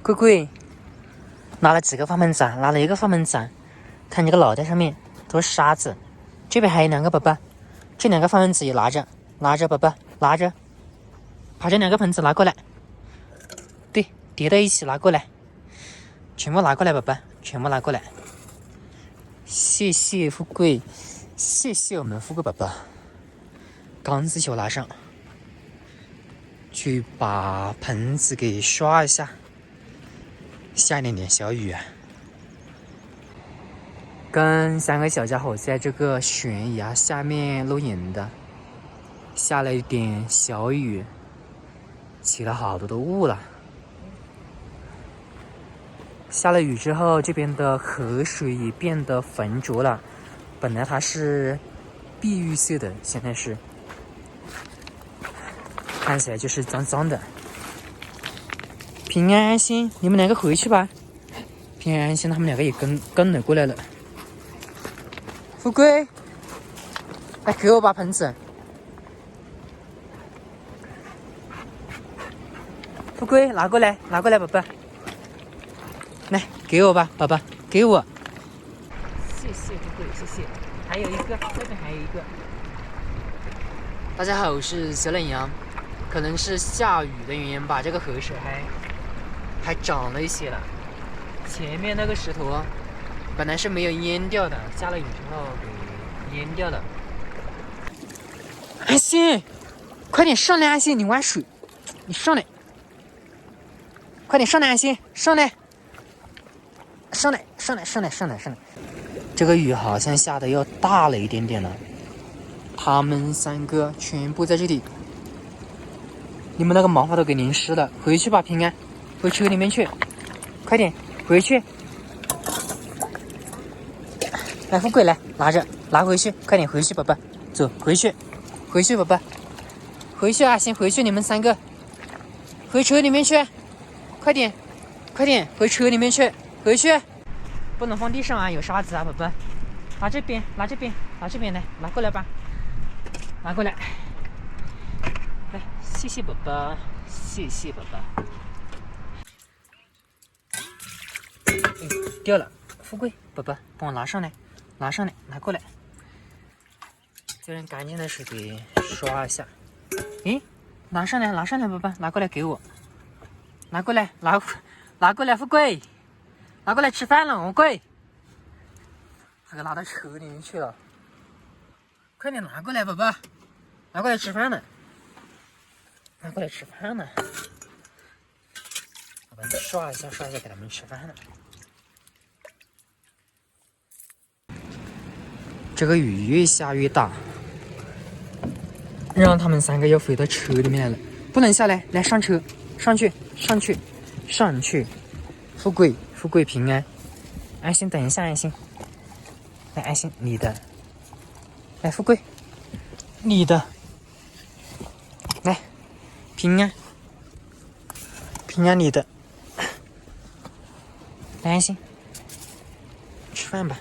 鬼鬼拿了几个花盆子啊？拿了一个花盆子啊？看这个脑袋上面都是沙子。这边还有2个宝宝，这2个花盆子也拿着宝宝拿着，把这2个盆子拿过来，对，叠到一起拿过来，全部拿过来，宝宝，全部拿过来。谢谢富贵，谢谢我们富贵宝宝。钢丝球拿上去，把盆子给刷一下。下一点点小雨啊，跟3个小家伙在这个悬崖下面露营的，下了一点小雨，起了好多的雾了。下了雨之后，这边的河水也变得浑浊了，本来它是碧玉色的，现在是看起来就是脏脏的。平安安心，你们2个回去吧。平安安心，他们2个也跟了过来了。富贵，来给我把盆子。富贵，拿过来，拿过来，宝宝。来，给我吧，宝宝，给我。谢谢富贵，谢谢。还有一个，这边还有一个。大家好，我是小冷阳。可能是下雨的原因吧，这个河水还涨了一些了。前面那个石头本来是没有淹掉的，下了雨之后给淹掉了。安心，快点上来，安心，你玩水，你上来，快点上来，安心，上来，上来，上来，上来，上来，上来。这个雨好像下的又大了一点点了。他们3个全部在这里。你们那个毛发都给淋湿了，回去吧，平安，回车里面去，快点回去。来，富贵来拿着，拿回去，快点回去，宝宝，走，回去，回去，宝宝，回去啊，先回去，你们3个，回车里面去，快点，快点，回车里面去，回去，不能放地上啊，有沙子啊，宝宝，拿这边，拿这边，拿这边来，拿过来吧，拿过来。来，谢谢宝宝，谢谢宝宝。掉了，富贵宝宝，帮我拿上来，拿上来，拿过来。再用干净的水给刷一下。诶，拿上来，拿上来，宝宝，拿过来给我。拿过来，拿过来，富贵，拿过来吃饭了，我贵。他给拿到车里面去了。快点拿过来，宝宝，拿过来吃饭了。拿过来吃饭呢，我把你刷一下，刷一下，给他们吃饭了。这个雨越下越大，让他们3个又回到车里面来了。不能下来，来上车，上去，上去，上去。富贵，富贵平安，安心，等一下，安心。来，安心，你的。来，富贵，你的。来。平安，平安，你的。来，安心，吃饭吧。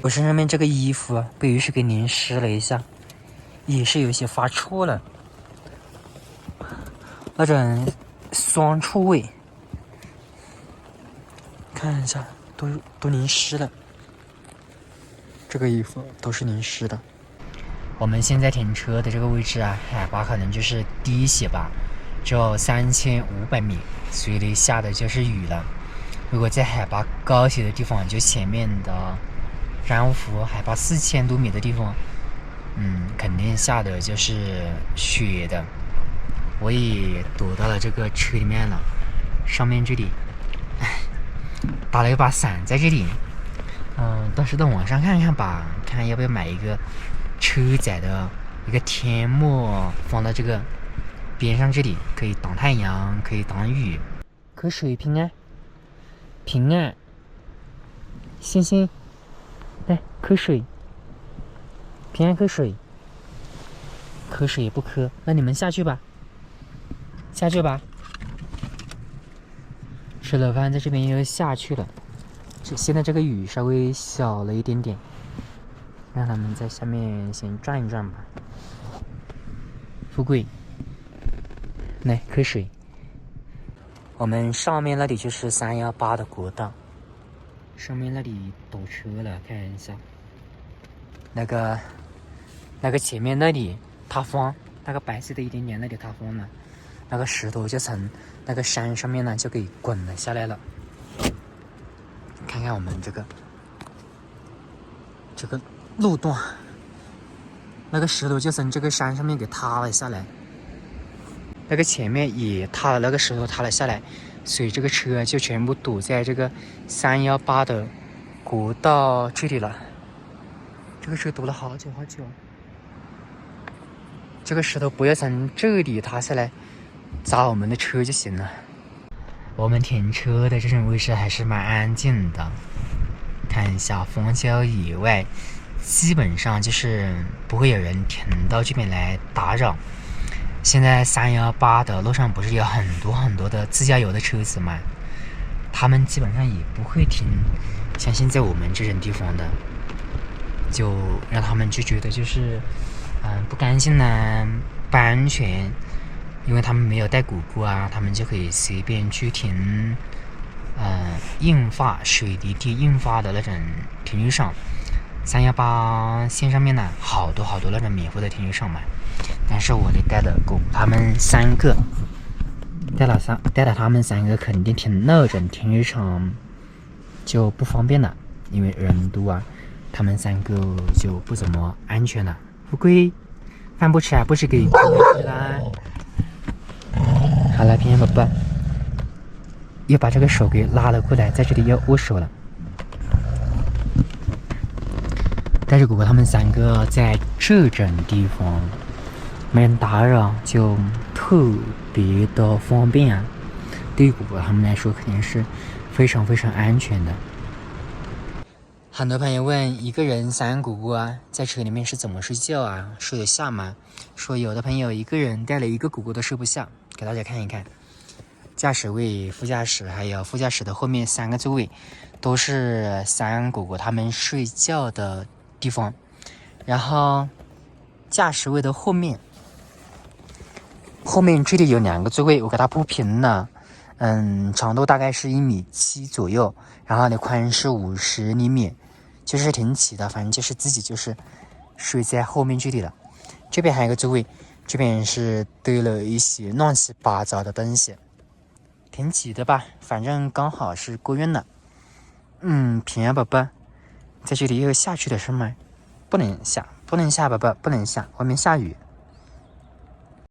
我身上面这个衣服啊，被雨水给淋湿了一下，也是有些发臭了，那种酸臭味。看一下，都淋湿了，这个衣服都是淋湿的。我们现在停车的这个位置啊，海拔可能就是低一些吧，只有3500米，所以呢下的就是雨了。如果在海拔高些的地方，就前面的然湖海拔4000多米的地方，肯定下的就是雪的。我也躲到了这个车里面了，上面这里打了一把伞在这里，到时候网上看看吧，看要不要买一个车载的一个天幕放到这个边上，这里可以挡太阳，可以挡雨。喝水，平安，平安，星星，来喝水，平安喝水，喝水也不喝，那你们下去吧，下去吧。吃了饭在这边又下去了，现在这个雨稍微小了一点点。让他们在下面先转一转吧。富贵，来喝水。我们上面那里就是318的国道，上面那里堵车了，看一下。那个前面那里塌方，那个白色的一点点那里塌方了，那个石头就从那个山上面呢就给滚了下来了。看看我们这个路段，那个石头就从这个山上面给塌了下来，那个前面也塌了，那个石头塌了下来，所以这个车就全部堵在这个318的国道这里了。这个车堵了好久好久，这个石头不要从这里塌下来砸我们的车就行了。我们停车的这种位置还是蛮安静的，看一下荒郊野外，基本上就是不会有人停到这边来打扰。现在318的路上不是有很多很多的自驾游的车子嘛，他们基本上也不会停像现在我们这种地方的，就让他们就觉得就是不干净啊，不安全，因为他们没有带鼓鼓啊，他们就可以随便去停印发水泥地印发的那种停车场。318线上面呢好多好多那种免费的停车场嘛，但是我得带了他们3个，带了他们3个，肯定停那种停车场就不方便了，因为人多啊，他们3个就不怎么安全了。乌龟，饭不吃啊？不吃给吃啦。好了，平安宝宝，又把这个手给拉了过来，在这里要握手了。带着果果他们3个在这种地方没人打扰，就特别的方便啊。对于果果他们来说，肯定是非常非常安全的。很多朋友问一个人3个果果啊，在车里面是怎么睡觉啊？睡得下吗？说有的朋友一个人带了1个果果都睡不下，给大家看一看。驾驶位、副驾驶还有副驾驶的后面3个座位，都是3果果他们睡觉的地方。然后驾驶位的后面这里有2个座位，我给它铺平了，长度大概是1.7米左右，然后呢宽是50厘米，就是挺齐的，反正就是自己就是睡在后面这里了。这边还有一个座位，这边是堆了一些乱七八糟的东西，挺挤的吧，反正刚好是够用了。平安宝宝，在这里又下去的是吗？不能下，宝宝，不能下，外面下雨。